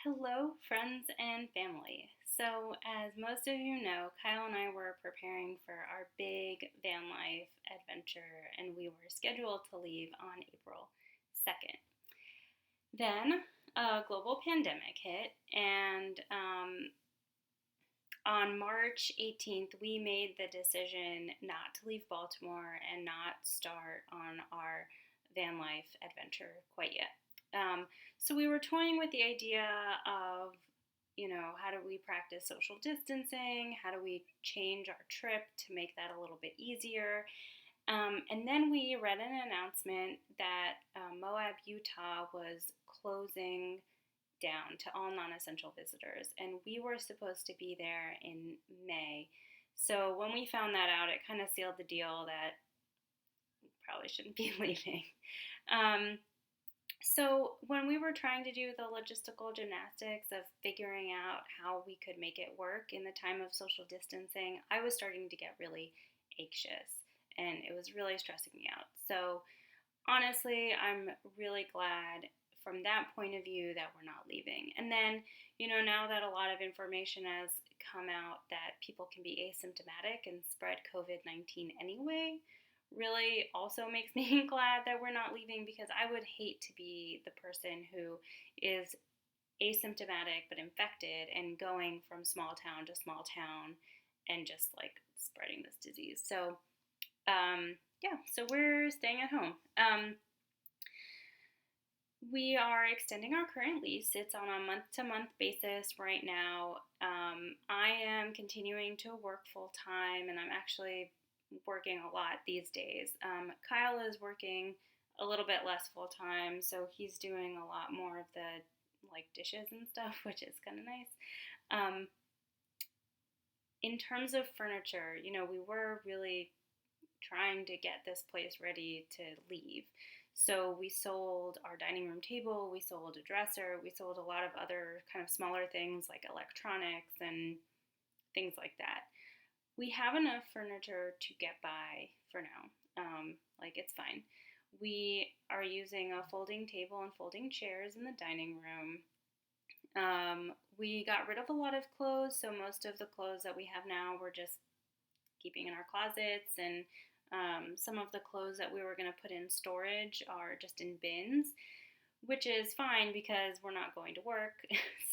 Hello, friends and family. So, as most of you know, Kyle and I were preparing for our big van life adventure, and we were scheduled to leave on April 2nd. Then, a global pandemic hit, and on March 18th, we made the decision not to leave Baltimore and not start on our van life adventure quite yet. So we were toying with the idea of, how do we practice social distancing? How do we change our trip to make that a little bit easier? And then we read an announcement that Moab, Utah was closing down to all non essential visitors, and we were supposed to be there in May. So when we found that out, it kind of sealed the deal that we probably shouldn't be leaving. Um, so when we were trying to do the logistical gymnastics of figuring out how we could make it work in the time of social distancing, I was starting to get really anxious and it was really stressing me out. So honestly, I'm really glad from that point of view that we're not leaving. And then, now that a lot of information has come out that people can be asymptomatic and spread COVID 19 anyway, really also makes me glad that we're not leaving because I would hate to be the person who is asymptomatic but infected and going from small town to small town and just like spreading this disease. So, yeah, so we're staying at home. We are extending our current lease. It's on a month-to-month basis right now. I am continuing to work full-time, and I'm actually working a lot these days. Kyle is working a little bit less full-time, so he's doing a lot more of the dishes and stuff, which is kind of nice. In terms of furniture, we were really trying to get this place ready to leave. So we sold our dining room table, we sold a dresser, we sold a lot of other kind of smaller things like electronics and things like that. We have enough furniture to get by for now. It's fine. We are using a folding table and folding chairs in the dining room. We got rid of a lot of clothes, so most of the clothes that we have now we're just keeping in our closets, and some of the clothes that we were going to put in storage are just in bins, which is fine because we're not going to work,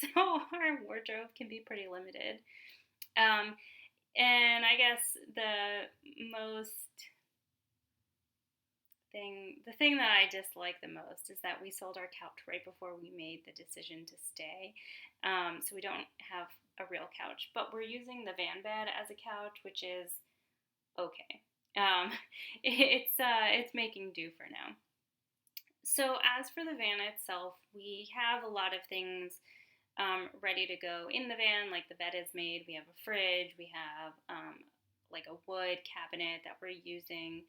so our wardrobe can be pretty limited. And I guess the thing that I dislike the most is that we sold our couch right before we made the decision to stay. So we don't have a real couch, but we're using the van bed as a couch, which is okay. It's making do for now. So as for the van itself, we have a lot of things ready to go in the van. Like the bed is made, we have a fridge, we have like a wood cabinet that we're using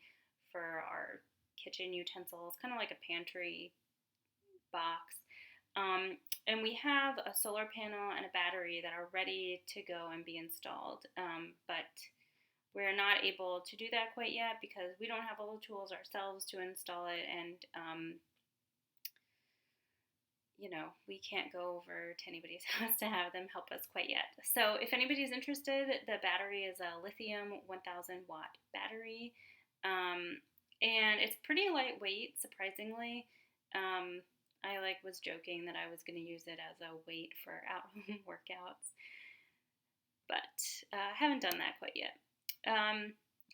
for our kitchen utensils, kind of like a pantry box. And we have a solar panel and a battery that are ready to go and be installed, but we're not able to do that quite yet because we don't have all the tools ourselves to install it, and we can't go over to anybody's house to have them help us quite yet. So if anybody's interested, the battery is a lithium 1000 watt battery, and it's pretty lightweight, surprisingly. I was joking that I was going to use it as a weight for at-home workouts, but haven't done that quite yet.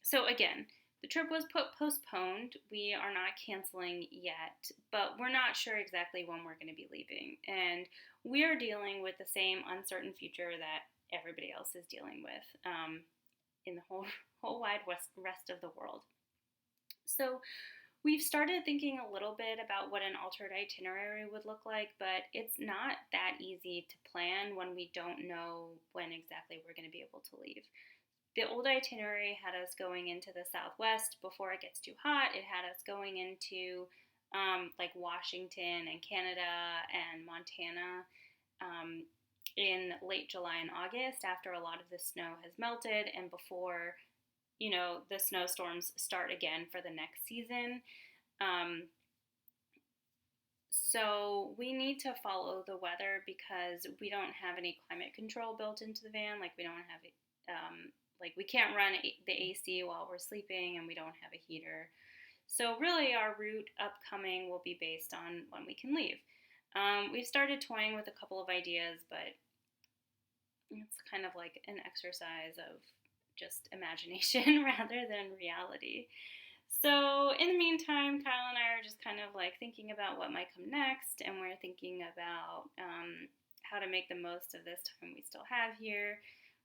So again, the trip was postponed. We are not canceling yet, but we're not sure exactly when we're going to be leaving. And we are dealing with the same uncertain future that everybody else is dealing with in the whole wide rest of the world. So we've started thinking a little bit about what an altered itinerary would look like, but it's not that easy to plan when we don't know when exactly we're going to be able to leave. The old itinerary had us going into the Southwest before it gets too hot. It had us going into Washington and Canada and Montana in late July and August after a lot of the snow has melted and before, the snowstorms start again for the next season. So we need to follow the weather because we don't have any climate control built into the van. Like we don't have, like we can't run the AC while we're sleeping, and we don't have a heater. So really, our route upcoming will be based on when we can leave. We've started toying with a couple of ideas, but it's kind of like an exercise of just imagination rather than reality. So, in the meantime, Kyle and I are just kind of like thinking about what might come next, and we're thinking about how to make the most of this time we still have here.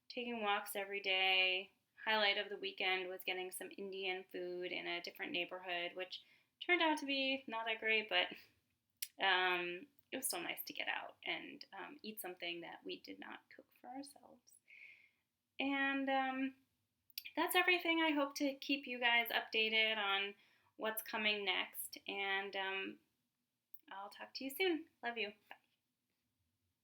Taking walks every day. Highlight of the weekend was getting some Indian food in a different neighborhood, which turned out to be not that great, but it was still nice to get out and eat something that we did not cook for ourselves. And that's everything. I hope to keep you guys updated on what's coming next. And I'll talk to you soon. Love you. Bye.